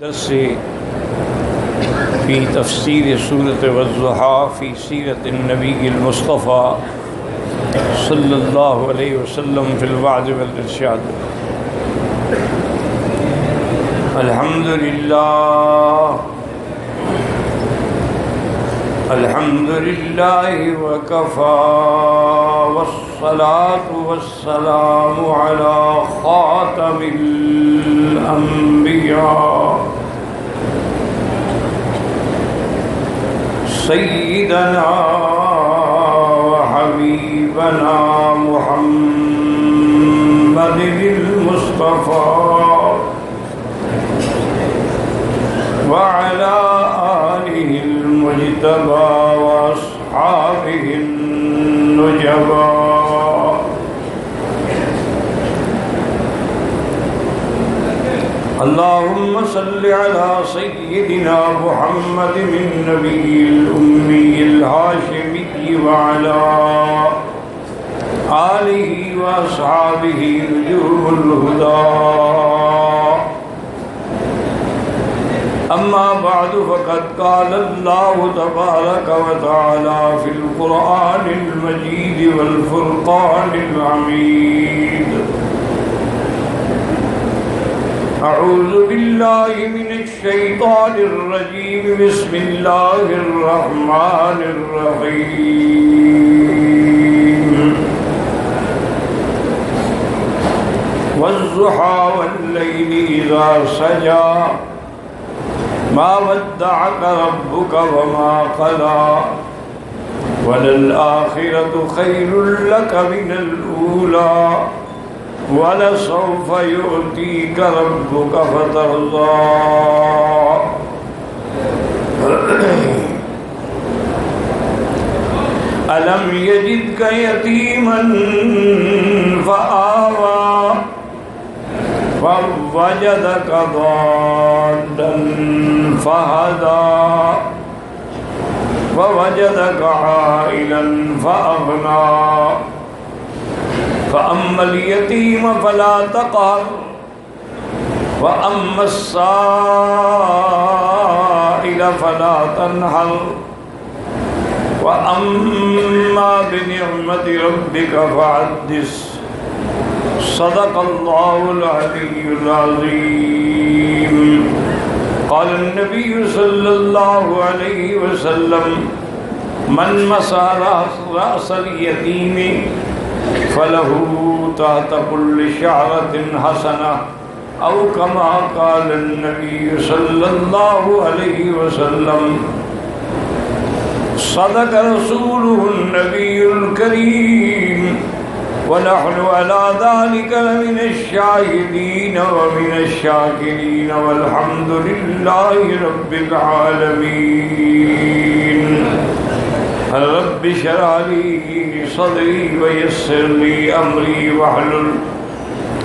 درس في تفسير سورة والضحى في سيرة النبي المصطفى صلى الله عليه وسلم في الوعظ والإرشاد. الحمد لله وكفى والصلاة والسلام على خاتم الأنبياء سيدنا وحبيبنا محمد المصطفى وعلى آله المجتبى وأصحابه النجبى. اللهم صل على سيدنا محمد النبي الأمي الهاشمي وعلى آله وأصحابه نجوم الهدى. أما بعد فقد قال الله تبارك وتعالى في القرآن المجيد والفرقان الحميد. أعوذ بالله من الشيطان الرجيم. بسم الله الرحمن الرحيم. والضحى والليل إذا سجى ما ودعك ربك وما قلى وللآخرة خير لك من الأولى وَلَسَوْفَ يُؤْتِيكَ رَبُّكَ فَتَرْضَى. أَلَمْ يَجِدْكَ يَتِيمًا فَآوَى وَوَجَدَكَ ضَالًّا فَهَدَى وَوَجَدَكَ عَائِلًا فَأَغْنَى. فأما اليتيم فلا تقهر وأما السائل فلا تنهر وأما بنعمة ربك فحدث. صدق الله العلي العظيم. قال النبي صلى الله عليه وسلم من مسح رأس اليتيم فله تحت كل شعرة حسنة أو كما قال النبي صلى الله عليه وسلم. صدق رسوله النبي الكريم ونحن على ذلك لمن الشاهدين ومن الشاكرين والحمد لله رب العالمين. رب اشرح لي صدري ويسر لي أمري واحلل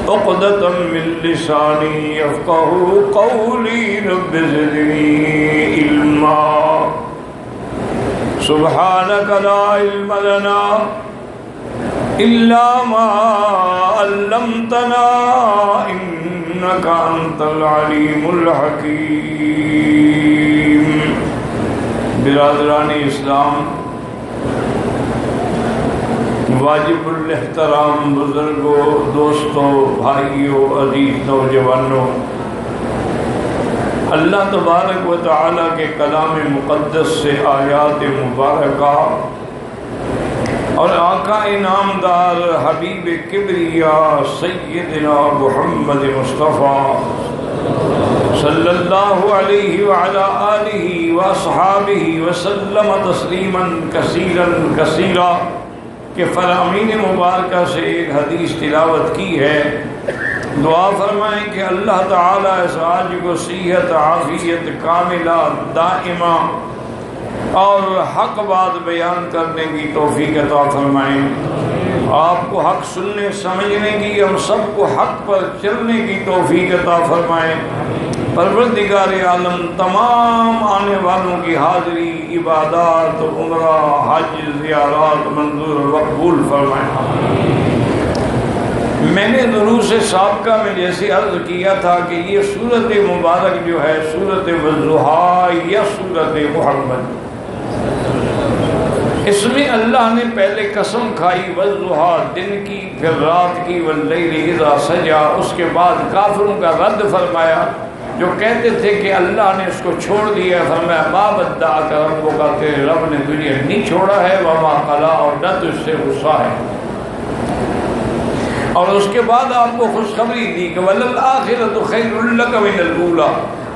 عقدة من لساني يفقهوا قولي. رب زدني علما. سبحانك لا علم لنا إلا ما علمتنا إنك أنت العليم الحكيم. برادران اسلام، واجب الاحترام بزرگوں، دوستوں، بھائیوں، عزیز نوجوانوں، اللہ تبارک و تعالیٰ کے کلام مقدس سے آیات مبارکہ اور آقا انعامدار حبیب کبریاء سیدنا محمد مصطفیٰ صلی اللہ علیہ وعلا آلہ واصحابہ وسلم تسلیما کثیرا کثیرا کہ فرامین مبارکہ سے ایک حدیث تلاوت کی ہے. دعا فرمائیں کہ اللہ تعالیٰ اس آج کو صحت عافیت کاملہ دائمہ اور حق بات بیان کرنے کی توفیق عطا فرمائیں. آپ کو حق سننے سمجھنے کی، ہم سب کو حق پر چلنے کی توفیق عطا فرمائیں. پروردگار عالم تمام آنے والوں کی حاضری، عبادات، عمرہ، حج، زیارات منظور و مقبول فرمائے. میں نے دروس سابقہ میں جیسے عرض کیا تھا کہ یہ سورت مبارک جو ہے سورت والضحیٰ یا سورت محمد، اس میں اللہ نے پہلے قسم کھائی والضحیٰ دن کی، پھر رات کی، واللیل اذا سجا، اس کے بعد کافروں کا رد فرمایا جو کہتے تھے کہ اللہ نے اس کو چھوڑ دیا، فرمایا ما ودعک ربک، تیرے رب نے تجھے نہیں چھوڑا ہے، وما قلی، اور نہ تجھ سے غصہ ہے۔ اور اس کے بعد آپ کو خوشخبری دی کہ وَلَلْآخِرَةُ خَيْرٌ لَكَ مِنَ الْأُولَىٰ،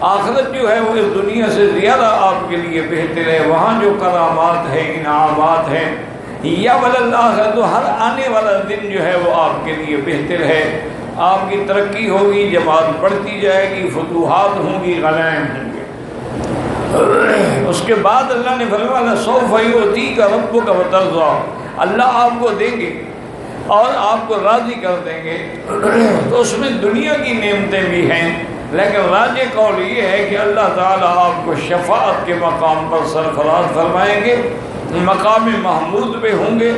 آخرت جو ہے وہ اس دنیا سے زیادہ آپ کے لیے بہتر ہے، وہاں جو کرامات ہیں، انعامات ہیں، یا وَلَلْآخِرَةُ، ہر آنے والا دن جو ہے وہ آپ کے لیے بہتر ہے، آپ کی ترقی ہوگی، جماعت بڑھتی جائے گی، فتوحات ہوں گی، غنائم ہوں گے۔ اس کے بعد اللہ نے فرمایا سوف یؤتیک ربک فترضیٰ، اللہ آپ کو دیں گے اور آپ کو راضی کر دیں گے۔ تو اس میں دنیا کی نعمتیں بھی ہیں، لیکن راجع قول یہ ہے کہ اللہ تعالیٰ آپ کو شفاعت کے مقام پر سرفراز فرمائیں گے، مقام محمود پہ ہوں گے،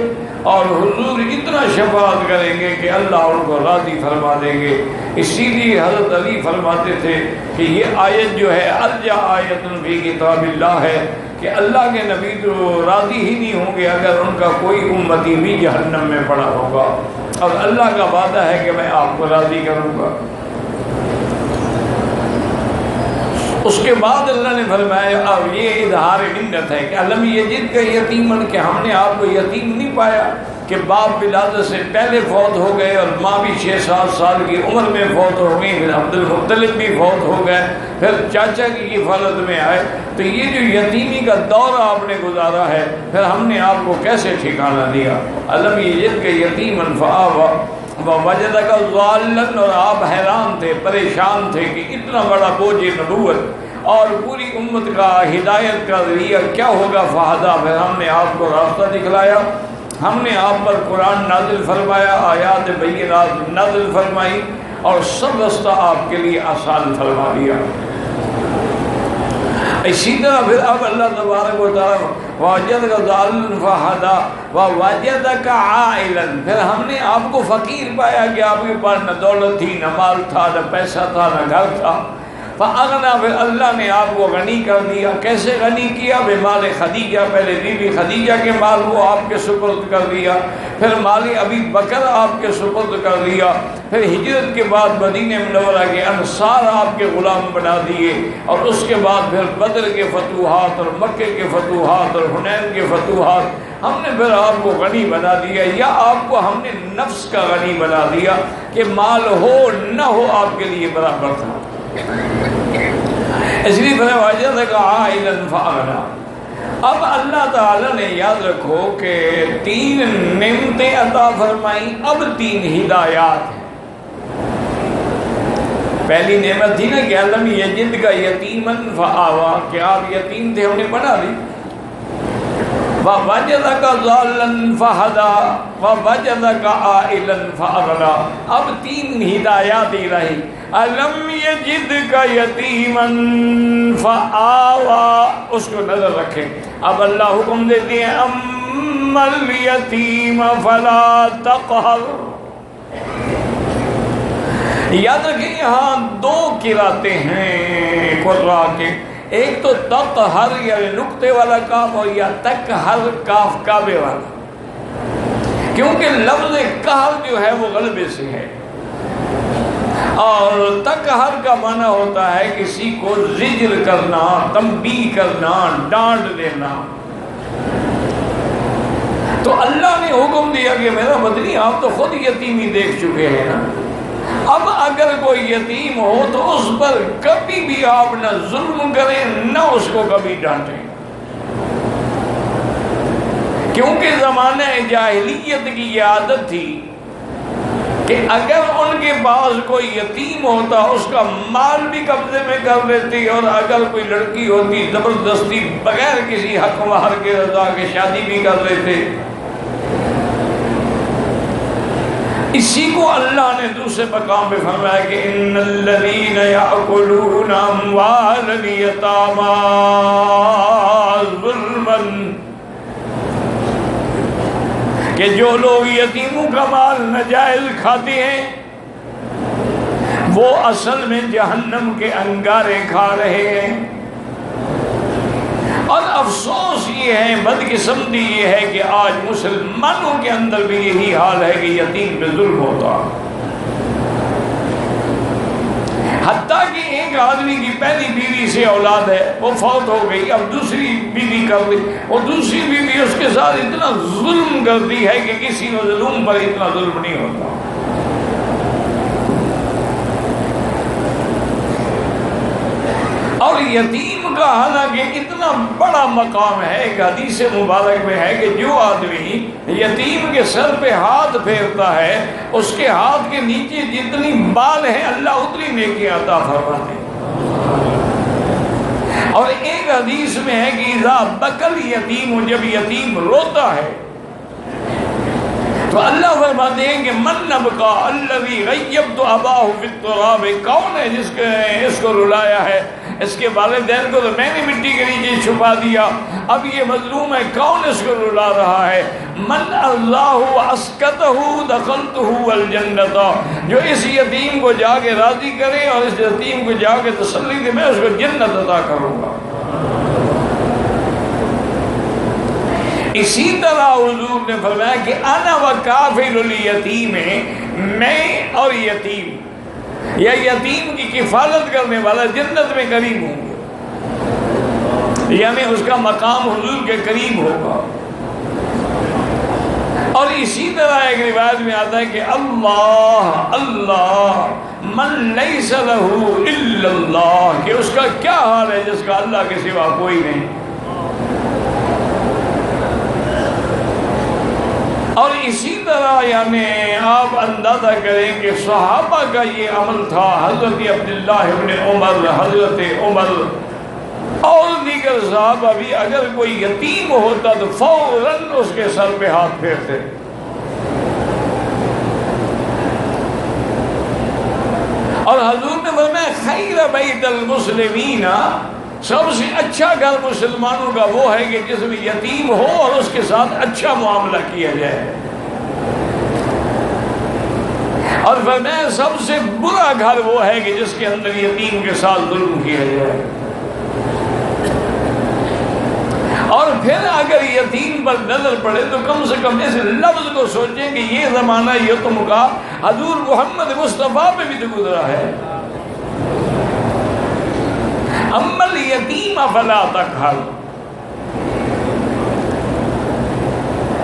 اور حضور اتنا شفاعت کریں گے کہ اللہ ان کو راضی فرما دیں گے۔ اسی لیے حضرت علی فرماتے تھے کہ یہ آیت جو ہے ارجع آیت فی کتاب اللہ ہے کہ اللہ کے نبی تو راضی ہی نہیں ہوں گے اگر ان کا کوئی امتی بھی جہنم میں پڑا ہوگا، اور اللہ کا وعدہ ہے کہ میں آپ کو راضی کروں گا۔ اس کے بعد اللہ نے فرمایا اب یہ اظہار منت ہے کہ علم یجد کا یتیمن، کہ ہم نے آپ کو یتیم نہیں پایا کہ باپ ولادت سے پہلے فوت ہو گئے اور ماں بھی 6-7 سال کی عمر میں فوت ہو گئی، پھر عبد المطلب بھی فوت ہو گئے، پھر چاچا کی کفالت میں آئے، تو یہ جو یتیمی کا دور آپ نے گزارا ہے پھر ہم نے آپ کو کیسے ٹھکانہ دیا۔ علم یجد کا یتیمن فآویٰ ووجدک ضالاً، اور آپ حیران تھے، پریشان تھے کہ اتنا بڑا بوجھ نبوت اور پوری امت کا ہدایت کا ذریعہ کیا ہوگا، فہدیٰ، پھر ہم نے آپ کو راستہ دکھلایا، ہم نے آپ پر قرآن نازل فرمایا، آیات بینات نازل فرمائی، اور سب راستہ آپ کے لیے آسان فرما دیا۔ اسی طرح پھر اب اللہ تبارک و تعالیٰ وَوَجَدَكَ ضَالًّا فَهَدَىٰ وَوَجَدَكَ عَائِلًا، پھر ہم نے آپ کو فقیر پایا کہ آپ کے پاس نہ دولت تھی، نہ مال تھا، نہ پیسہ تھا، نہ گھر تھا، فَأَغْنَىٰ، پھر اللہ نے آپ کو غنی کر دیا۔ کیسے غنی کیا؟ بمال خدیجہ، پہلے بی بی خدیجہ کے مال کو آپ کے سپرد کر دیا، پھر مال ابی بکر آپ کے سپرد کر دیا، پھر ہجرت کے بعد مدینہ منورہ کے انصار آپ کے غلام بنا دیے، اور اس کے بعد پھر بدر کے فتوحات اور مکے کے فتوحات اور حنین کے فتوحات، ہم نے پھر آپ کو غنی بنا دیا، یا آپ کو ہم نے نفس کا غنی بنا دیا کہ مال ہو نہ ہو آپ کے لیے برابر تھا۔ اس لیے پھر وجدک عائلا فاغنیٰ۔ اب اللہ تعالیٰ نے یاد رکھو کہ 3 نعمتیں عطا فرمائیں، اب 3 ہدایات ہیں۔ پہلی نعمت تھی نا کہ علم یجد کا یتیمن فآویٰ، کہ آپ یتیم تھے، ہم نے بنا لی۔ وَوَجَدَكَ ضَالًّا فَهَدَىٰ وَوَجَدَكَ عَائِلًا فَأَغْنَىٰ۔ اب 3 ہدایات ہی رہی، علم یجدک یتیمن فآویٰ، اس کو نظر رکھیں۔ اب اللہ حکم دیتے ہیں اما الیتیم فلا تقہر۔ یاد رکھیں یہاں 2 قراتیں ہیں قراء کے، ایک تو تقہر یعنی نقطے والا کاف، اور یا تقہر کاف کعبے والا، کیونکہ لفظ قہر جو ہے وہ غلبے سے ہے، اور تقہر کا معنی ہوتا ہے کسی کو زجر کرنا، تنبیہ کرنا، ڈانٹ دینا۔ تو اللہ نے حکم دیا کہ میرا مدنی آپ تو خود یتیمی دیکھ چکے ہیں نا، اب اگر کوئی یتیم ہو تو اس پر کبھی بھی آپ نہ ظلم کریں، نہ اس کو کبھی ڈانٹیں، کیونکہ زمانہ جاہلیت کی یہ عادت تھی کہ اگر ان کے پاس کوئی یتیم ہوتا اس کا مال بھی قبضے میں کر لیتی، اور اگر کوئی لڑکی ہوتی زبردستی بغیر کسی حق مہر کے رضا کے شادی بھی کر لیتے۔ اسی کو اللہ نے دوسرے مقام پہ فرمایا کہ ان الذین یأکلون اموال الیتامی ظلما، کہ کہ جو لوگ یتیموں کا مال ناجائز کھاتے ہیں وہ اصل میں جہنم کے انگارے کھا رہے ہیں۔ اور افسوس یہ ہے، بدقسمتی یہ ہے کہ آج مسلمانوں کے اندر بھی یہی حال ہے کہ یتیم پہ ظلم ہوتا۔ حتیٰ کہ ایک آدمی کی پہلی بیوی سے اولاد ہے، وہ فوت ہو گئی، اب دوسری بیوی کر لی، اور دوسری بیوی اس کے ساتھ اتنا ظلم کرتی ہے کہ کسی مظلوم پر اتنا ظلم نہیں ہوتا۔ اور یتیم کا حالانکہ اتنا بڑا مقام ہے، ایک حدیث مبارک میں ہے کہ جو آدمی یتیم کے سر پہ ہاتھ پھیرتا ہے اس کے ہاتھ کے نیچے جتنی بال ہیں اللہ اتنی نیکی عطا فرماتے ہیں۔ اور ایک حدیث میں ہے کہ اذا بکل یتیم، جب یتیم روتا ہے تو اللہ فرماتے ہیں کہ من نبکا الذی غیبت اباہ فی التراب، کون ہے جس کے اس کو رلایا ہے؟ اس کے والدین کو تو میں نے مٹی کے نیچے چھپا دیا، اب یہ مظلوم ہے، کون اس کو رلا رہا ہے؟ من اللہ اسکتہ دخلتہ الجنت، جو اس یتیم کو جا کے راضی کرے اور اس یتیم کو جا کے تسلی دے میں اس کو جنت عطا کروں گا۔ اسی طرح حضور نے فرمایا کہ انا وکافل الیتیم، میں اور یتیم یا یتیم کی کفالت کرنے والا جنت میں قریب ہوں گے، یعنی اس کا مقام حضور کے قریب ہوگا۔ اور اسی طرح ایک روایت میں آتا ہے کہ اللہ اللہ من لیس لہ الا اللہ، کہ اس کا کیا حال ہے جس کا اللہ کے سوا کوئی نہیں۔ اور اسی طرح یعنی آپ اندازہ کریں کہ صحابہ کا یہ عمل تھا، حضرت عبداللہ ابن عمر، حضرت عمر اور دیگر صحابہ بھی اگر کوئی یتیم ہوتا تو فوراً اس کے سر پہ ہاتھ پھیرتے۔ اور حضور نے فرمایا خیر بیت المسلمین، سب سے اچھا گھر مسلمانوں کا وہ ہے کہ جس میں یتیم ہو اور اس کے ساتھ اچھا معاملہ کیا جائے۔ اور فرمایا سب سے برا گھر وہ ہے کہ جس کے اندر یتیم کے ساتھ ظلم کیا جائے۔ اور پھر اگر یتیم پر نظر پڑے تو کم سے کم اس لفظ کو سوچیں کہ یہ زمانہ یتم کا حضور محمد مصطفیٰ پہ بھی تو گزرا ہے۔ اما الیتیم فلا تقہر،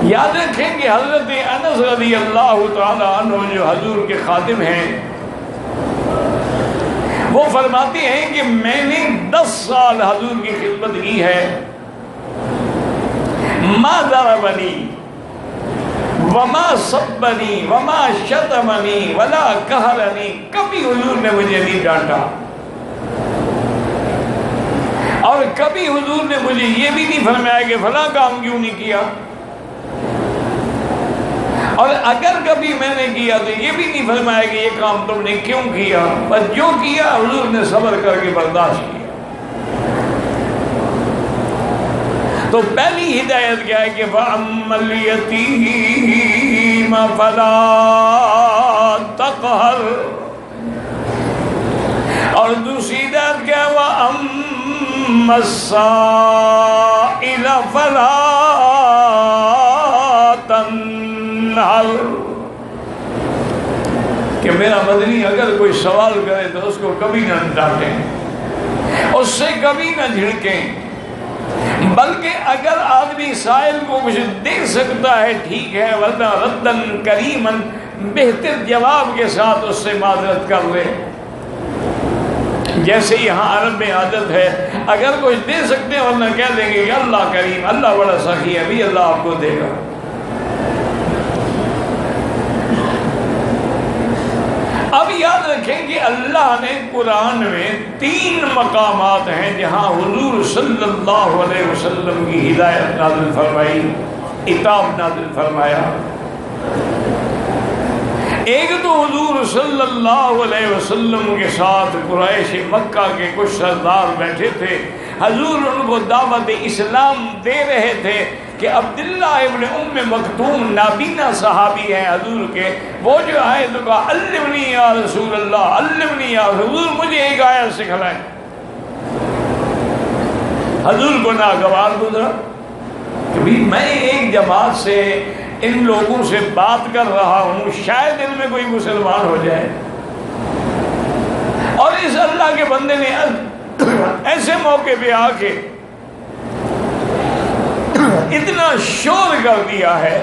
یاد رکھیں کہ حضرت انس رضی اللہ تعالی عنہ جو حضور کے خادم ہیں وہ فرماتے ہیں کہ میں نے 10 سال حضور کی خدمت کی ہے، ما ضربنی وما سبنی وما شتمنی ولا قہرنی، کبھی حضور نے مجھے نہیں ڈانٹا اور کبھی حضور نے مجھے یہ بھی نہیں فرمایا کہ فلاں کام کیوں نہیں کیا، اور اگر کبھی میں نے کیا تو یہ بھی نہیں فرمایا کہ یہ کام تم نے کیوں کیا، بس جو کیا حضور نے صبر کر کے برداشت کیا۔ تو پہلی ہدایت کیا ہے کہ فَأَمَّا الْيَتِيمَ فَلَا تَقْهَرْ، اور دوسری ہدایت کیا ہے وَأَمَّا السَّائِلَ فَلَا تَنْهَرْ، کہ میرا مدنی اگر کوئی سوال کرے تو اس کو کبھی نہ ڈانٹیں، اس سے کبھی نہ جھڑکیں، بلکہ اگر آدمی سائل کو کچھ دے سکتا ہے ٹھیک ہے، ورنہ ردن کریمن، بہتر جواب کے ساتھ اس سے معذرت کر لے۔ جیسے یہاں عرب میں عادت ہے اگر کچھ دے سکتے ہیں ورنہ کہہ دیں گے کہ اللہ کریم، اللہ بڑا سخی ہے، بھی اللہ آپ کو دے گا۔ اب یاد رکھیں کہ اللہ نے قرآن میں 3 مقامات ہیں جہاں حضور صلی اللہ علیہ وسلم کی ہدایت نازل فرمائی، عتاب نازل فرمایا۔ ایک تو حضور صلی اللہ علیہ وسلم کے ساتھ قریش مکہ کے کچھ سردار بیٹھے تھے، حضور ان کو دعوت اسلام دے رہے تھے، کہ عبداللہ ابن ام مکتوم نابینا صحابی ہیں حضور کے، وہ جو آئے تو کہا علمنی یا رسول اللہ، علمنی یا حضور، مجھے ایک آیت سکھلائیں۔ حضور کو ناگوار گزرا کہ میں ایک جماعت سے ان لوگوں سے بات کر رہا ہوں، شاید ان میں کوئی مسلمان ہو جائے، اور اس اللہ کے بندے نے ایسے موقع پہ آ کے اتنا شور کر دیا ہے،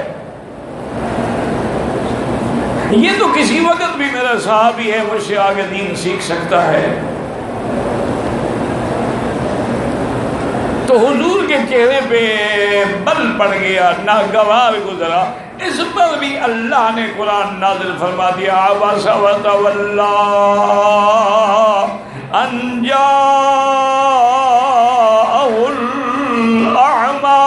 یہ تو کسی وقت بھی میرا صحابی ہے، مجھ سے آگے دین سیکھ سکتا ہے۔ تو حضور کے چہرے پہ بل پڑ گیا، ناگوار گزرا۔ اس پر بھی اللہ نے قرآن نازل فرما دیا، عبس وتولی ان جاءہ الأعمى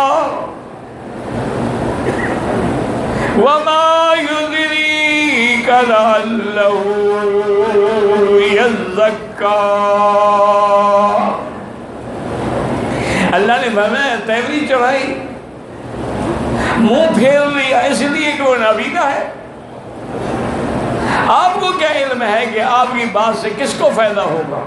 وما يدريك لعله يزكى۔ اللہ نے فرمایا تیوری چڑھائی، منہ پھیر لیا اس لیے کہ وہ نابینا ہے۔ آپ کو کیا علم ہے کہ آپ کی بات سے کس کو فائدہ ہوگا؟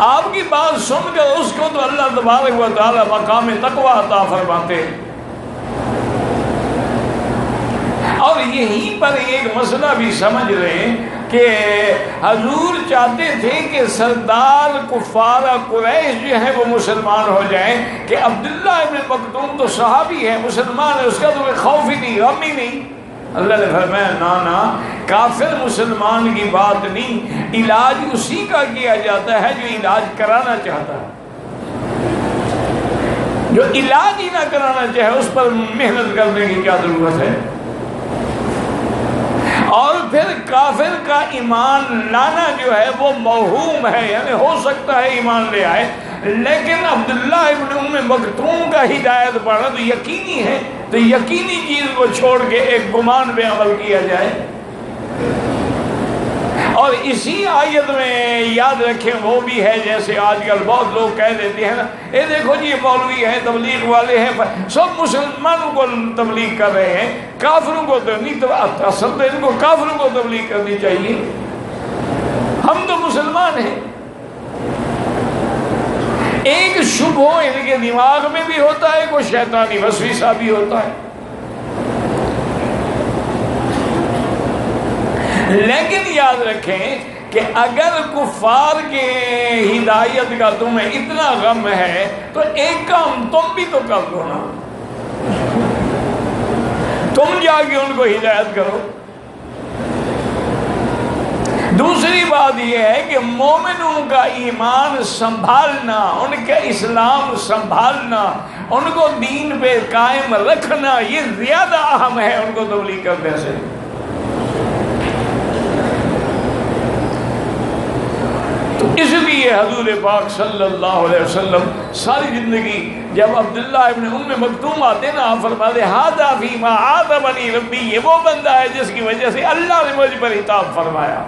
آپ کی بات سن کر اس کو تو اللہ تبارک و تعالی مقام تقوی عطا فرماتے ہیں۔ اور یہیں پر ایک مسئلہ بھی سمجھ رہے ہیں کہ حضور چاہتے تھے کہ سردار کفار قریش جو ہیں وہ مسلمان ہو جائیں، کہ عبداللہ ابن مکتوم تو صحابی ہے، مسلمان ہے، اس کا تو کوئی خوف ہی نہیں، غم ہی نہیں۔ اللہ نے فرمایا نا، کافر مسلمان کی بات نہیں، علاج اسی کا کیا جاتا ہے جو علاج کرانا چاہتا ہے۔ جو علاج ہی نہ کرانا چاہے اس پر محنت کرنے کی کیا ضرورت ہے؟ اور پھر کافر کا ایمان لانا جو ہے وہ موہوم ہے، یعنی ہو سکتا ہے ایمان لے آئے، لیکن عبداللہ ابن ام مکتوم کا ہدایت پانا تو یقینی ہے، تو یقینی چیز کو چھوڑ کے ایک گمان پہ عمل کیا جائے۔ اور اسی آیت میں یاد رکھیں وہ بھی ہے، جیسے آج کل بہت لوگ کہہ دیتے ہیں نا، اے دیکھو جی یہ مولوی ہیں، تبلیغ والے ہیں، سب مسلمانوں کو تبلیغ کر رہے ہیں، کافروں کو تو نہیں، اصل تو ان کو کافروں کو تبلیغ کرنی چاہیے، ہم تو مسلمان ہیں۔ ایک شبہ ان کے دماغ میں بھی ہوتا ہے، کوئی شیطانی وسوسہ بھی ہوتا ہے، لیکن یاد رکھیں کہ اگر کفار کے ہدایت کا تمہیں اتنا غم ہے تو ایک کام تم بھی تو کر دو نا، تم جا کے ان کو ہدایت کرو۔ دوسری بات یہ ہے کہ مومنوں کا ایمان سنبھالنا، ان کا اسلام سنبھالنا، ان کو دین پہ قائم رکھنا، یہ زیادہ اہم ہے ان کو تبلیغ کرنے سے۔ تو اس لیے حضور پاک صلی اللہ علیہ وسلم ساری زندگی جب عبداللہ ابن ام مکتوم آتے نا، آپ فرماتے ھذا فیما عاتبنی ربی، یہ وہ بندہ ہے جس کی وجہ سے اللہ نے مجھ پر عتاب فرمایا۔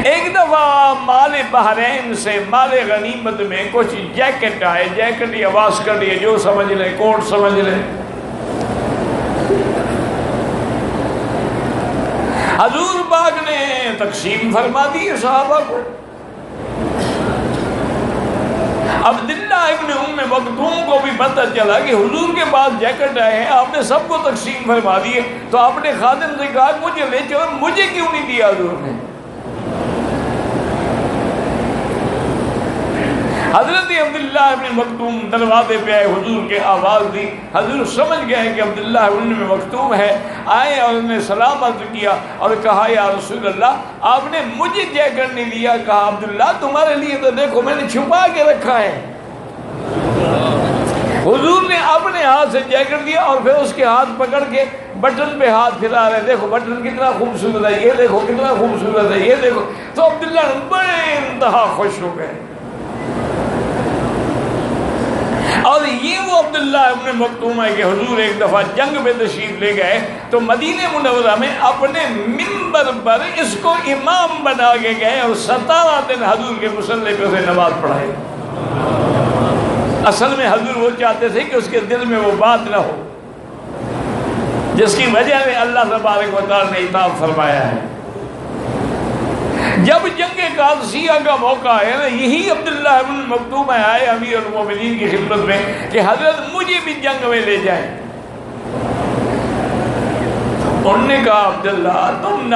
ایک دفعہ مال بحرین سے مال غنیمت میں کچھ جیکٹ آئے، جیکٹ یا واسکٹ یا جو سمجھ لیں، کوٹ سمجھ لیں۔ حضور پاک نے تقسیم فرما دی صحابہ کو۔ عبداللہ ابن ام مکتوم کو بھی پتہ چلا کہ حضور کے پاس جیکٹ آئے ہیں، آپ نے سب کو تقسیم فرما دیے، تو آپ نے خادم سے کہا مجھے لے چلو، مجھے کیوں نہیں دیا حضور نے؟ حضرت عبداللہ ابن مکتوم دروازے پہ آئے، حضور کے آواز دی، حضور سمجھ گئے کہ عبداللہ ابن مکتوم ہے، آئے اور انہوں نے سلام عرض کیا اور کہا یا رسول اللہ آپ نے مجھے جیکٹ نہیں دیا۔ کہا عبداللہ تمہارے لیے تو دیکھو میں نے چھپا کے رکھا ہے۔ حضور نے اپنے ہاتھ سے جیکٹ دیا اور پھر اس کے ہاتھ پکڑ کے بٹن پہ ہاتھ پھیلا رہے، دیکھو بٹن کتنا خوبصورت ہے، یہ دیکھو کتنا خوبصورت ہے، یہ دیکھو۔ تو عبداللہ بڑے انتہا خوش ہو گئے۔ اور یہ وہ عبداللہ ابن مکتوم ہے کہ حضور ایک دفعہ جنگ میں تشریف لے گئے تو مدینہ منورہ میں اپنے منبر پر اس کو امام بنا کے گئے اور 17 دن حضور کے مصلی پہ اسے نماز پڑھائی۔ اصل میں حضور وہ چاہتے تھے کہ اس کے دل میں وہ بات نہ ہو جس کی وجہ میں اللہ تبارک و تعالی نے عتاب فرمایا ہے۔ جب جنگ قادسیہ کا موقع ہے نا، یہی عبداللہ بن مکتوم آئے امیر المومنین کی خدمت میں کہ حضرت مجھے بھی جنگ میں لے جائیں۔ انہوں نے کہا عبداللہ تم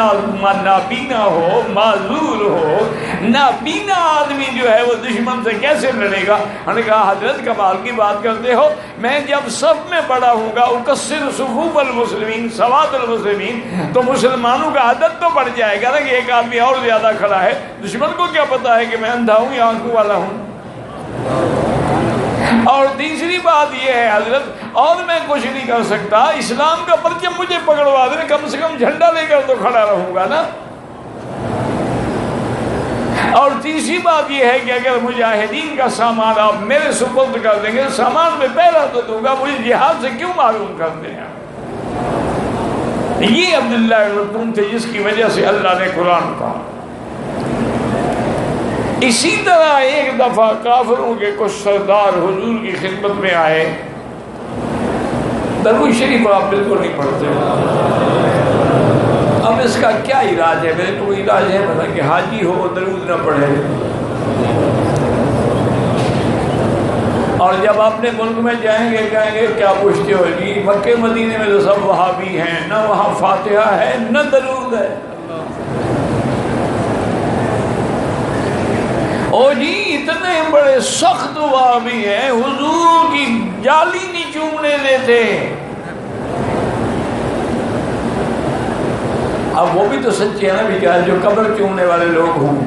نابینا ہو، معذور ہو، نابینا آدمی جو ہے وہ دشمن سے کیسے لڑے گا؟ انہوں نے کہا حضرت کمال کی بات کرتے ہو، میں جب صف میں بڑا ہوں گا اکثر صفوف المسلمین سواد المسلمین، تو مسلمانوں کا عدد تو بڑھ جائے گا نا کہ ایک آدمی اور زیادہ کھڑا ہے، دشمن کو کیا پتا ہے کہ میں اندھا ہوں یا آنکھوں والا ہوں۔ اور تیسری بات یہ ہے حضرت، اور میں کچھ نہیں کر سکتا، اسلام کا پرچم مجھے پکڑوا دیں، کم سے کم جھنڈا لے کر تو کھڑا رہوں گا نا۔ اور تیسری بات یہ ہے کہ اگر مجاہدین کا سامان آپ میرے سپرد کر دیں گے، سامان میں پہلا تو دوں گا، مجھے جہاد سے کیوں معلوم کرتے ہیں؟ یہ عبداللہ بن مکتوم تھے جس کی وجہ سے اللہ نے قرآن کہا۔ اسی طرح ایک دفعہ کافروں کے کچھ سردار حضور کی خدمت میں آئے۔ درود شریف آپ بالکل نہیں پڑھتے، اب اس کا کیا علاج ہے؟ میرے کو علاج ہے پتہ کہ حاجی ہو درود نہ پڑھے، اور جب اپنے ملک میں جائیں گے کہیں گے کیا پوچھتے ہو جی، مکے مدینے میں تو سب وہابی ہیں، نہ وہاں فاتحہ ہے نہ درود ہے۔ او جی اتنے بڑے سخت وہابی ہیں، حضور کی جالی نہیں چومنے دیتے۔ اب وہ بھی تو سچے ہیں نا بیچارے جو قبر چومنے والے لوگ ہوں،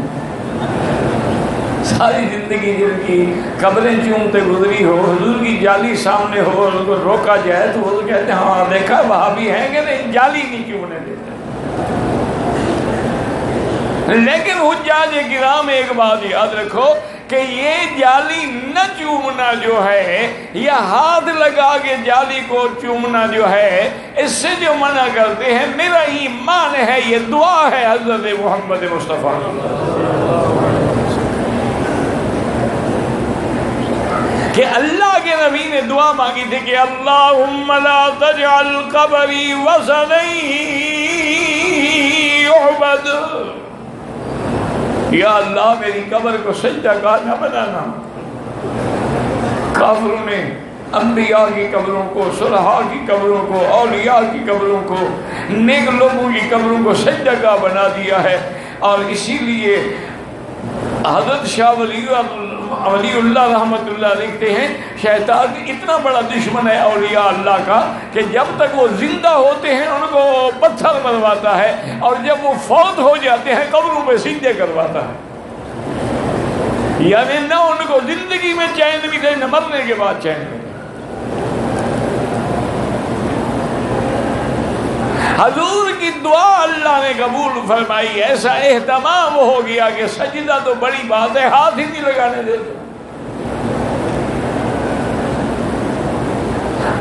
ساری زندگی جن کی قبریں چومتے گزری ہو، حضور کی جالی سامنے ہو، ان کو روکا جائے تو وہ کہتے ہیں ہاں دیکھا وہابی ہیں کہ نہیں، جالی نہیں چومنے دیتے۔ لیکن حجاج کرام ایک بات یاد رکھو کہ یہ جالی نہ چومنا جو ہے یا ہاتھ لگا کے جالی کو چومنا جو ہے، اس سے جو منع کرتے ہیں میرا ایمان ہے، یہ دعا ہے حضرت محمد مصطفیٰ۔ کہ اللہ کے نبی نے دعا مانگی تھی کہ اللہم لا تجعل قبری وثنا یعبد، یا اللہ میری قبر کو سجدہ گاہ نہ بنانا۔ کافروں نے انبیاء کی قبروں کو، صلحاء کی قبروں کو، اولیاء کی قبروں کو، نیک لوگوں کی قبروں کو سجدہ گاہ بنا دیا ہے، اور اسی لیے حضرت شاہ ولی اللہ رحمۃ اللہ لکھتے ہیں شیطان اتنا بڑا دشمن ہے اولیاء اللہ کا کہ جب تک وہ زندہ ہوتے ہیں ان کو پتھر مرواتا ہے، اور جب وہ فوت ہو جاتے ہیں قبروں میں سجدے کرواتا ہے۔ یعنی نہ ان کو زندگی میں چین ملے نہ مرنے کے بعد چین ملے۔ حضور کی دعا اللہ نے قبول فرمائی، ایسا اہتمام ہو گیا کہ سجدہ تو بڑی بات ہے، ہاتھ ہی نہیں لگانے دیتے۔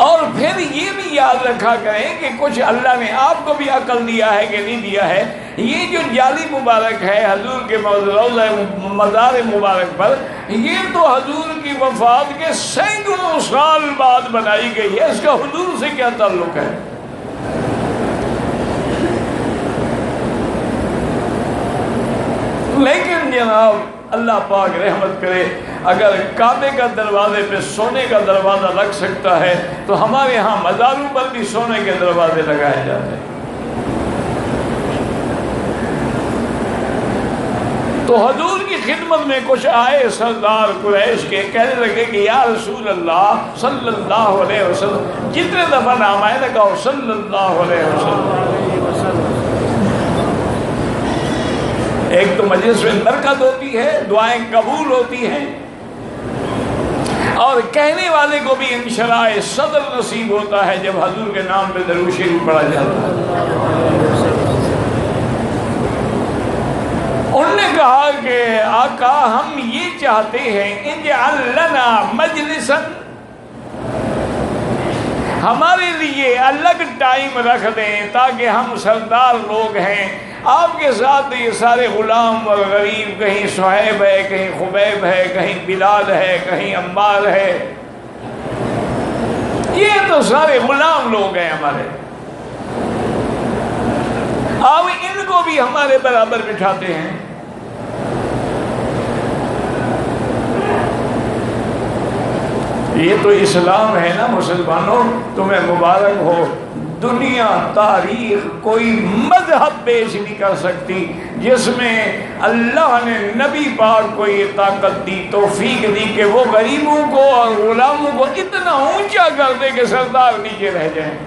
اور پھر یہ بھی یاد رکھا کریں کہ کچھ اللہ نے آپ کو بھی عقل دیا ہے کہ نہیں دیا ہے، یہ جو جالی مبارک ہے حضور کے روضہ مزار مبارک پر، یہ تو حضور کی وفات کے سینکڑوں سال بعد بنائی گئی ہے، اس کا حضور سے کیا تعلق ہے؟ لیکن جناب اللہ پاک رحمت کرے، اگر کعبے کا دروازے پہ سونے کا دروازہ لگ سکتا ہے تو ہمارے ہاں مزاروں پر بھی سونے کے دروازے لگائے جاتے ہیں۔ تو حضور کی خدمت میں کچھ آئے سردار قریش کے، کہنے لگے کہ یا رسول اللہ صلی اللہ علیہ وسلم، جتنے دفعہ نام آئے لگا صلی اللہ علیہ وسلم۔ ایک تو مجلس میں برکت ہوتی ہے، دعائیں قبول ہوتی ہیں، اور کہنے والے کو بھی انشراح صدر نصیب ہوتا ہے جب حضور کے نام پہ درود شریف پڑھا جاتا ہے۔ انہوں نے کہا کہ آقا ہم یہ چاہتے ہیں اجعل لنا مجلسا، ہمارے لیے الگ ٹائم رکھ دیں تاکہ ہم سردار لوگ ہیں، آپ کے ساتھ یہ سارے غلام اور غریب، کہیں صہیب ہے، کہیں خبیب ہے، کہیں بلال ہے، کہیں عمار ہے، یہ تو سارے غلام لوگ ہیں ہمارے، آپ ان کو بھی ہمارے برابر بٹھاتے ہیں۔ یہ تو اسلام ہے نا مسلمانوں، تمہیں مبارک ہو۔ دنیا تاریخ کوئی مذہب پیش نہیں کر سکتی جس میں اللہ نے نبی پاک کو یہ طاقت دی، توفیق دی کہ وہ غریبوں کو اور غلاموں کو اتنا اونچا کر دے کہ سردار نیچے رہ جائیں۔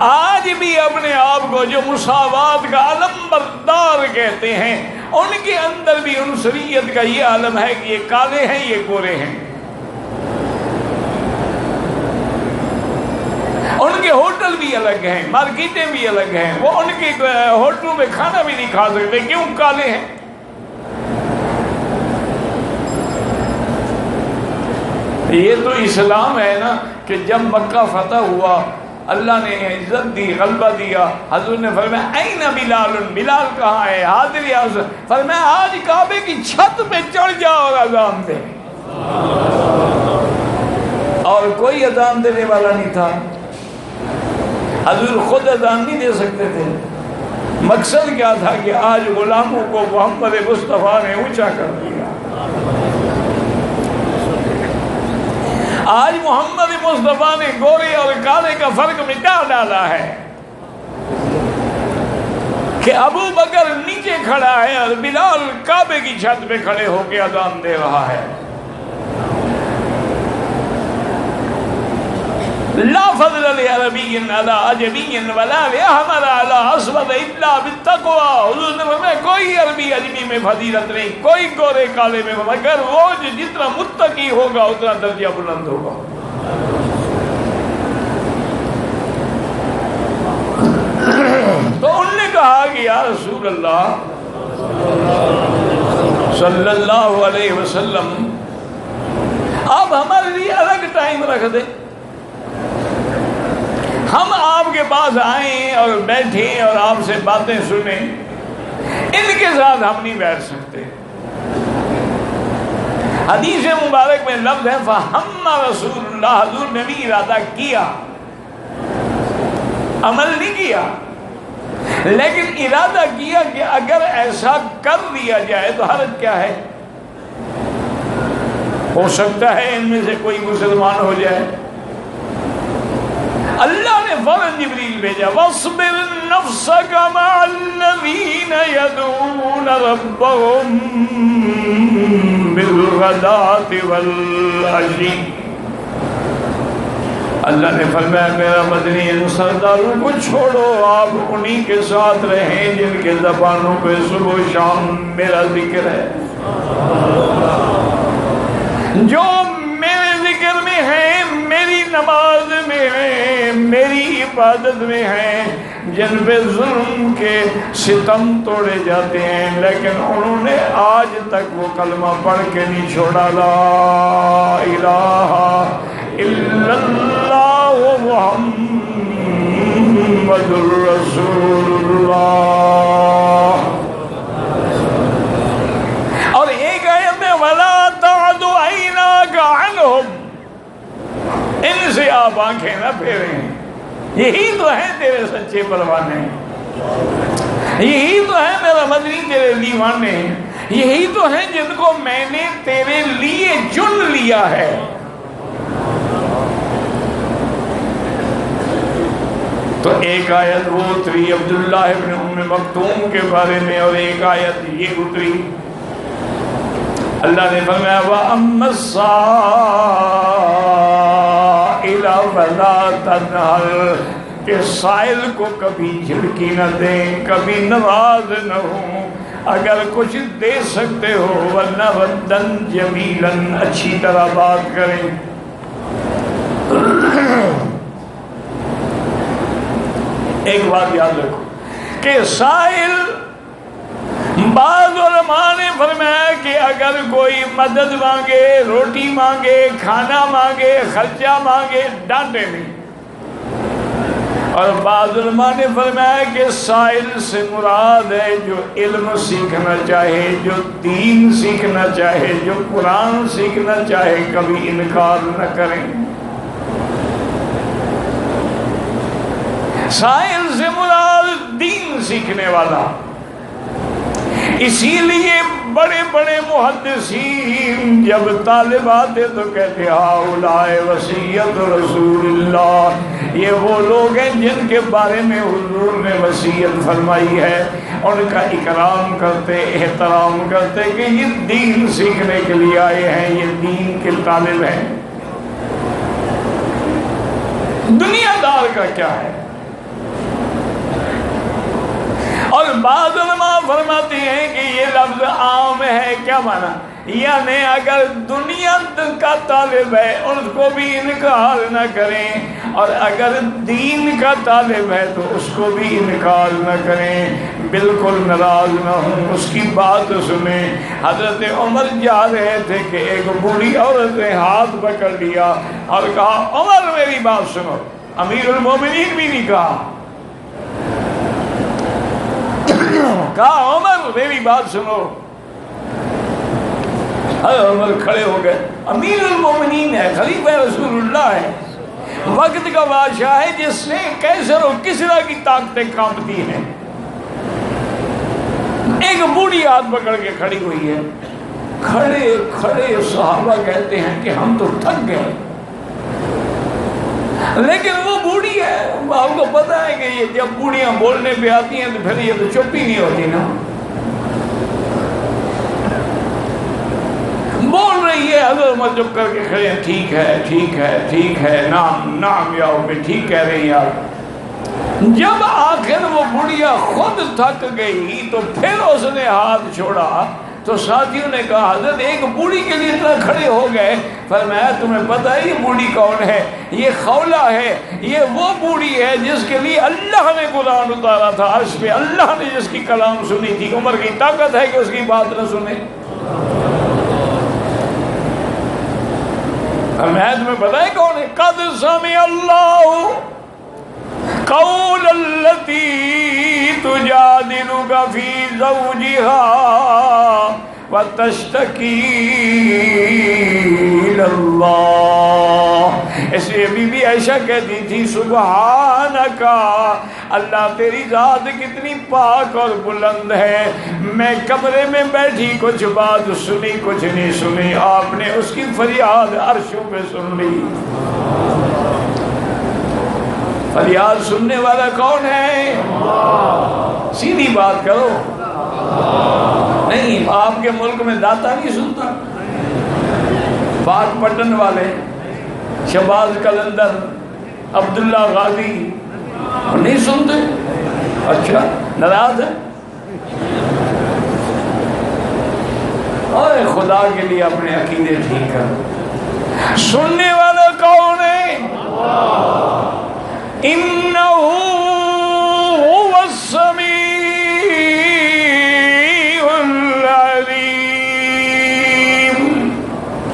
آج بھی اپنے آپ کو جو مساوات کا علم بردار کہتے ہیں، ان کے اندر بھی عنصریت کا یہ عالم ہے کہ یہ کالے ہیں، یہ گورے ہیں۔ ان کے ہوٹل بھی الگ ہیں، مارکیٹیں بھی الگ ہیں، وہ ان کے ہوٹلوں میں کھانا بھی نہیں کھا سکتے، کیوں؟ کالے ہیں۔ یہ تو اسلام ہے نا کہ جب مکہ فتح ہوا، اللہ نے عزت دی، غلبہ دیا، حضور نے فرمایا این بلال، بلال کہاں ہے؟ حاضر یا حضور؟ فرمایا آج کعبے کی چھت پہ چڑھ جاؤ اور اذان دے۔ اور کوئی اذان دینے والا نہیں تھا، حضور خود اذان نہیں دے سکتے تھے۔ مقصد کیا تھا کہ آج غلاموں کو محمد مصطفیٰ نے اونچا کر دیا، آج محمد مصطفیٰ نے گورے اور کالے کا فرق مٹا ڈالا ہے کہ ابو بکر نیچے کھڑا ہے اور بلال کعبے کی چھت پہ کھڑے ہو کے اذان دے رہا ہے۔ لا فضل لعربی علی عجمی ولا لأحمر علی اسود الا بالتقوی۔ حضور نے فرمایا کوئی عربی عجمی میں فضیلت نہیں، کوئی گورے کالے میں، مگر وہ جتنا متقی ہوگا اتنا درجہ بلند ہوگا۔ تو ان نے کہا کہ یا رسول اللہ صلی اللہ علیہ وسلم، آپ ہمارے لیے الگ ٹائم رکھ دیں، ہم آپ کے پاس آئیں اور بیٹھیں اور آپ سے باتیں سنیں، ان کے ساتھ ہم نہیں بیٹھ سکتے۔ حدیث مبارک میں لفظ ہے فَحَمَّ رسول اللہ، حضور نے بھی ارادہ کیا، عمل نہیں کیا، لیکن ارادہ کیا کہ اگر ایسا کر دیا جائے تو حرج کیا ہے؟ ہو سکتا ہے ان میں سے کوئی مسلمان ہو جائے۔ اللہ نے فوراً جبریل بھیجا وَاصْبِرْ نَفْسَكَ مَعَ الَّذِينَ يَدْعُونَ رَبَّهُمْ بِالْغَدَاةِ وَالْعَشِيِّ۔ اللہ نے فرمایا میرا مدنی ان سرداروں کو چھوڑو، آپ انہی کے ساتھ رہیں جن کے زبانوں پہ صبح و شام میرا ذکر ہے، جو میرے ذکر میں ہیں، میری نماز میں ہیں، میری عبادت میں ہیں، جن پہ ظلم کے ستم توڑے جاتے ہیں لیکن انہوں نے آج تک وہ کلمہ پڑھ کے نہیں چھوڑا، لا الہ الا اللہ محمد رسول اللہ۔ اور ایک آیت میں وَلَا تَعْدُ عَيْنَاكَ عَنْهُمْ، ان سے آپ آنکھیں نہ پھیریں، یہی تو ہے تیرے سچے پروانے، یہی تو ہے میرا مدنی تیرے دیوانے، یہی تو ہے جن کو میں نے تیرے لیے چن لیا ہے۔ تو ایک آیت وہ اتری عبداللہ ابن ام مکتوم کے بارے میں، اور ایک آیت یہ اتری، اللہ نے فرمایا وَأَمَّا السَّائِلَ فَلَا تَنْهَرْ، کہ سائل کو کبھی جھڑکی نہ دیں، کبھی نواز نہ ہوں، اگر کچھ دے سکتے ہو ورنہ وَدًّا جَمِيلًا، اچھی طرح بات کریں۔ ایک بات یاد رکھو کہ سائل، بعض علماء نے فرمایا کہ اگر کوئی مدد مانگے، روٹی مانگے، کھانا مانگے، خرچہ مانگے، ڈانٹے نہیں، اور بعض علماء نے فرمایا کہ سائل سے مراد ہے جو علم سیکھنا چاہے، جو دین سیکھنا چاہے، جو قرآن سیکھنا چاہے، کبھی انکار نہ کریں۔ سائل سے مراد دین سیکھنے والا۔ اسی لیے بڑے بڑے محدثین جب طالب آتے تو کہتے ہؤلاء وصیت رسول اللہ، یہ وہ لوگ ہیں جن کے بارے میں حضور نے وصیت فرمائی ہے، ان کا اکرام کرتے، احترام کرتے کہ یہ دین سیکھنے کے لیے آئے ہیں، یہ دین کے طالب ہیں۔ دنیا دار کا کیا ہے؟ اور بعض علماء فرماتے ہیں کہ یہ لفظ عام ہے، کیا معنی؟ یعنی اگر دنیا کا طالب ہے اس کو بھی انکار نہ کریں، اور اگر دین کا طالب ہے تو اس کو بھی انکار نہ کریں، بالکل ناراض نہ ہوں، اس کی بات سنیں۔ حضرت عمر جا رہے تھے کہ ایک بوڑھی عورت نے ہاتھ پکڑ لیا اور کہا عمر میری بات سنو۔ امیر المومنین بھی نہیں کہا عمر میری بات سنو۔ عمر کھڑے ہو گئے، امیر المومنین ہے، خلیفہ رسول اللہ ہے، وقت کا بادشاہ ہے جس نے کیسر و کسریٰ کی طاقتیں کانپتی ہیں۔ ایک بوڑھی ہاتھ پکڑ کے کھڑی ہوئی ہے، کھڑے کھڑے صحابہ کہتے ہیں کہ ہم تو تھک گئے، لیکن وہ بوڑھی ہے، آپ کو پتہ ہے کہ یہ جب بوڑھیاں بولنے پہ آتی ہیں تو پھر یہ تو چپ ہی نہیں ہوتی نا، بول رہی ہے، حضرت عمر چپ کر کے کھڑے ہیں، ٹھیک ہے ٹھیک ہے ٹھیک ہے، نام یا میں ٹھیک کہہ رہی ہیں آپ۔ جب آخر وہ بوڑھیا خود تھک گئی تو پھر اس نے ہاتھ چھوڑا تو ساتھیوں نے کہا حضرت ایک بوڑھی کے لیے اتنا کھڑے ہو گئے؟ فرمایا تمہیں پتہ ہے یہ بوڑھی کون ہے؟ یہ خولہ ہے، یہ وہ بوڑھی ہے جس کے لیے اللہ نے قرآن اتارا تھا عرش پہ، اللہ نے جس کی کلام سنی تھی۔ عمر کی طاقت ہے کہ اس کی بات نہ سنے؟ فرمایا تمہیں پتہ ہے کون ہے؟ قد سمع اللہ قول التي تجادلك في زوجها وتشتكي إلى الله۔ اس لیے بی بی عائشہ کہتی تھی سبحانک، اللہ تیری ذات کتنی پاک اور بلند ہے، میں کمرے میں بیٹھی کچھ بات سنی کچھ نہیں سنی، آپ نے اس کی فریاد عرشوں پہ سن لی۔ فریاد سننے والا کون ہے؟ سیدھی بات کرو۔ نہیں، آپ کے ملک میں داتا نہیں سنتا؟ پاک پٹن والے، شہباز قلندر، عبداللہ غازی نہیں سنتے؟ اچھا، ناراض ہے؟ اور خدا کے لیے اپنے عقیدے ٹھیک کر۔ سننے والا کون ہے؟ انہو هو السمیع العلیم۔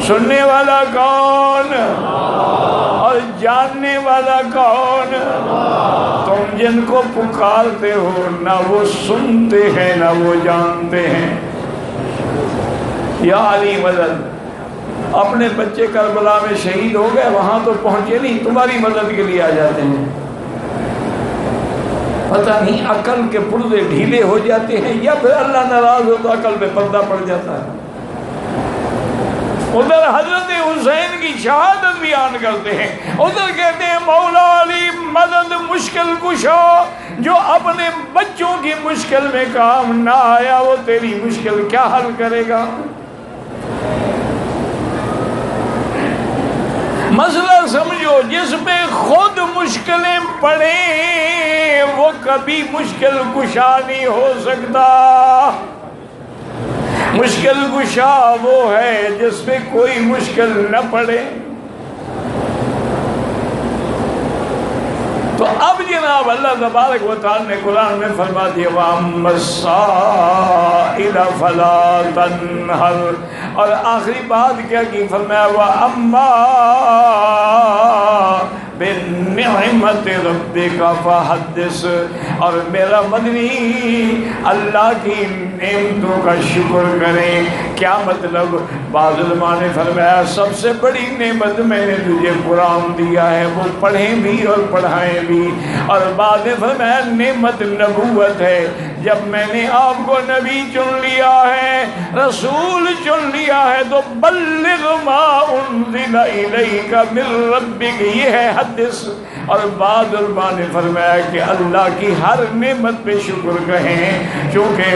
سننے والا کون اور جاننے والا کون؟ تم جن کو پکارتے ہو نہ وہ سنتے ہیں نہ وہ جانتے ہیں۔ یا علی مدد، اپنے بچے کربلا میں شہید ہو گئے، وہاں تو پہنچے نہیں، تمہاری مدد کے لیے آ جاتے ہیں۔ پتہ نہیں عقل کے پردے ڈھیلے ہو جاتے ہیں یا پھر اللہ ناراض ہو تو عقل پہ پردہ پڑ جاتا ہے۔ ادھر حضرت حسین کی شہادت بیان کرتے ہیں، ادھر کہتے ہیں مولا علی مدد مشکل کشا، جو اپنے بچوں کی مشکل میں کام نہ آیا وہ تیری مشکل کیا حل کرے گا؟ مسئلہ سمجھو، جس پہ خود مشکلیں پڑیں وہ کبھی مشکل کشا نہیں ہو سکتا۔ مشکل کشا وہ ہے جس پہ کوئی مشکل نہ پڑے۔ تو اب جناب اللہ تبارک و تعالی نے قرآن میں فرما دیا وَأَمَّا السَّائِلَ فَلَا تَنْهَرْ، اور آخری بات کیا کی؟ فرمایا وَأَمَّا بنعمت ربک فحدث، اور میرا مدنی اللہ کی نعمتوں کا شکر کریں۔ کیا مطلب؟ بعض علماء نے فرمایا سب سے بڑی نعمت میں نے تجھے قرآن دیا ہے، وہ پڑھیں بھی اور پڑھائیں بھی، اور بعض نے فرمایا نعمت نبوت ہے، جب میں نے آپ کو نبی چن لیا ہے، رسول چن لیا ہے، تو بلغ ما انزل الیک من ربک، یہ ہے حدث۔ اور بعض علماء نے فرمایا کہ اللہ کی ہر نعمت پہ شکر کہیں، چونکہ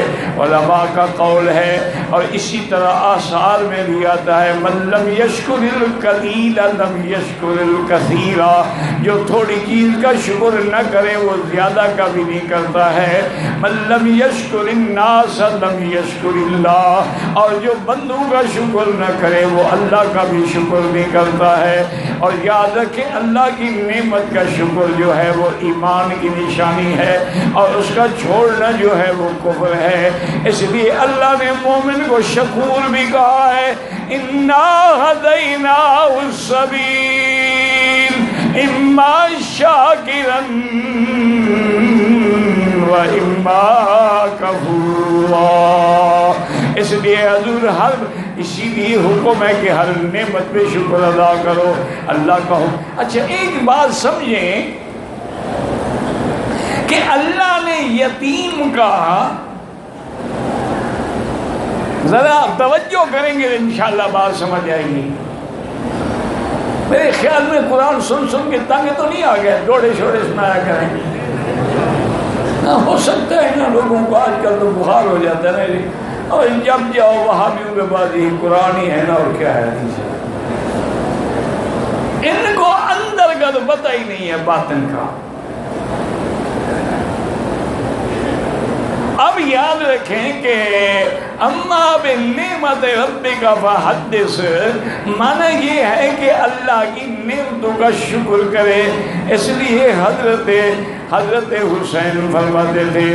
علماء کا قول ہے، اور اسی طرح آثار میں بھی آتا ہے من لم یشکر القلیل لم یشکر الکثیر، جو تھوڑی چیز کا شکر نہ کرے وہ زیادہ کا بھی نہیں کرتا ہے۔ من لم یشکر الناس لم یشکر اللہ، اور جو بندوں کا شکر نہ کرے وہ اللہ کا بھی شکر نہیں کرتا ہے۔ اور یاد رکھیں اللہ کی نعمت کا شکر جو ہے وہ ایمان کی نشانی ہے، اور اس کا چھوڑنا جو ہے وہ کفر ہے۔ اس لیے اللہ نے مومن کو شکور بھی کہا ہے، انا ہدیناہ السبیل اما شاکرا و اما کفورا۔ اس لیے حضور اسی لیے حکم ہے کہ ہر نعمت پہ شکر ادا کرو، اللہ کا حکم۔ اچھا ایک بات سمجھیں کہ اللہ نے یتیم کا، ذرا توجہ کریں گے انشاءاللہ بات سمجھ آئے گی۔ میرے خیال میں قرآن سن سن کے تنگ تو نہیں آ گئے، دوڑے شوڑے سنایا کریں۔ ہو سکتا ہے نا لوگوں کو آج کل تو بخار ہو جاتا ہے نا، اور جب جاؤ وہاں بھی ان کے بعد یہی قرآن ہی ہے نا، اور کیا ہے ان کو اندر کا تو پتہ ہی نہیں ہے باطن کا۔ اب یاد رکھیں کہ اما بنعمت ربک فحدث، معنی یہ ہے کہ اللہ کی نعمتوں کا شکر کرے۔ اس لیے حضرت حسین فرماتے تھے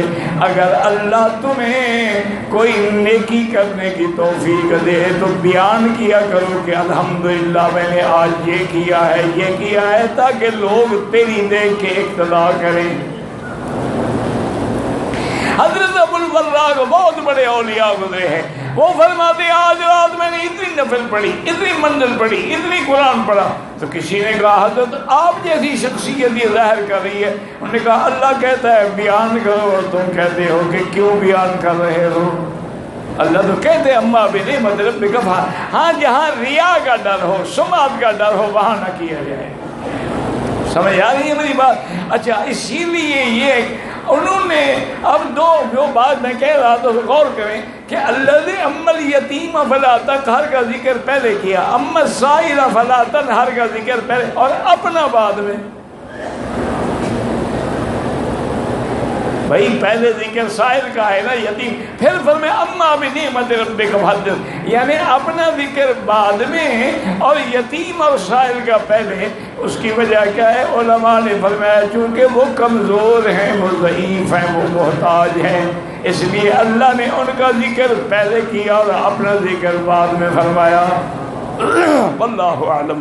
اگر اللہ تمہیں کوئی نیکی کرنے کی توفیق دے تو بیان کیا کرو کہ الحمدللہ میں نے آج یہ کیا ہے، تاکہ لوگ تیری دیکھ کے اقتدا کریں۔ حضرت ابو البراق بہت بڑے اولیاء گزرے ہیں، وہ فرماتے آج رات میں نے اتنی نفل پڑھی، اتنی منزل پڑھی، اتنی قرآن پڑھا، تو کسی نے کہا حضرت آپ جیسی شخصیت یہ ظاہر کر رہی ہے؟ انہوں نے کہا اللہ کہتا ہے بیان کرو اور تم کہتے ہو کہ کیوں بیان کر رہے ہو؟ اللہ تو کہتے ہیں اما بنعمت ربک، ہاں جہاں ریا کا ڈر ہو، سمعت کا ڈر ہو وہاں نہ کیا جائے۔ سمجھ آ رہی ہے میری بات؟ اچھا اسی لیے یہ انہوں نے اب جو بات میں کہہ رہا تو غور کریں کہ الذی اما الیتیم فلا تقہر کا ذکر پہلے کیا، اما السائل فلا تنہر کا ذکر پہلے، اور اپنا بعد میں۔ بھائی پہلے ذکر سائل کا ہے نا، یتیم، پھر فرمایا اما بنعمت ربک فحدث، یعنی اپنا ذکر بعد میں اور یتیم اور سائل کا پہلے۔ اس کی وجہ کیا ہے؟ علماء نے فرمایا چونکہ وہ کمزور ہیں، وہ ضعیف ہیں، وہ محتاج ہیں، اس لیے اللہ نے ان کا ذکر پہلے کیا اور اپنا ذکر بعد میں فرمایا۔ واللہ اعلم۔